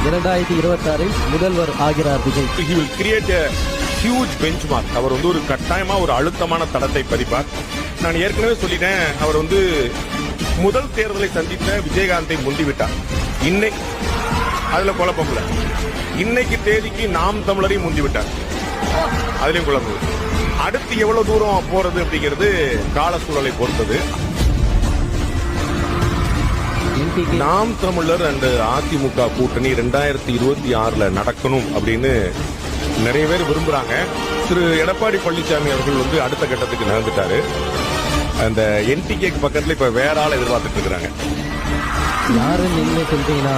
2026 முதல்வர் ஆகிறார் Vijay. He will create a huge benchmark. அவர் ஒரு கட்டாயமா ஒரு அழுத்தமான தடத்தை பதிப்பார். நான் ஏற்கனவே சொல்லிட்டேன், அவர் முதல் தேர்தலை சந்தித்த விஜயகாந்தை முந்திவிட்டார். இன்னைக்கு அதுல குழப்பம் இல்ல. இன்னைக்கு தேதிக்கு நாம் தமிழரை முந்திவிட்டார். அதுலயும் குழப்பம். அடுத்து எவ்வளவு தூரம் போறது அப்படிங்கிறது கால சூழலை பொறுத்தது. நாம் தமிழர் அண்ட் அதிமுக கூட்டணி 2026 நடக்கணும் அப்படின்னு நிறைய பேர் விரும்புறாங்க. திரு எடப்பாடி பழனிசாமி அவர்கள் அடுத்த கட்டத்துக்கு நகர்ந்துட்டாரு. அந்த என்டிகேக்கு பக்கத்துல இப்ப வேற ஆள் எதிர்பார்த்துட்டு இருக்காங்க. யாருன்னு நீங்களே சொல்றீங்கன்னா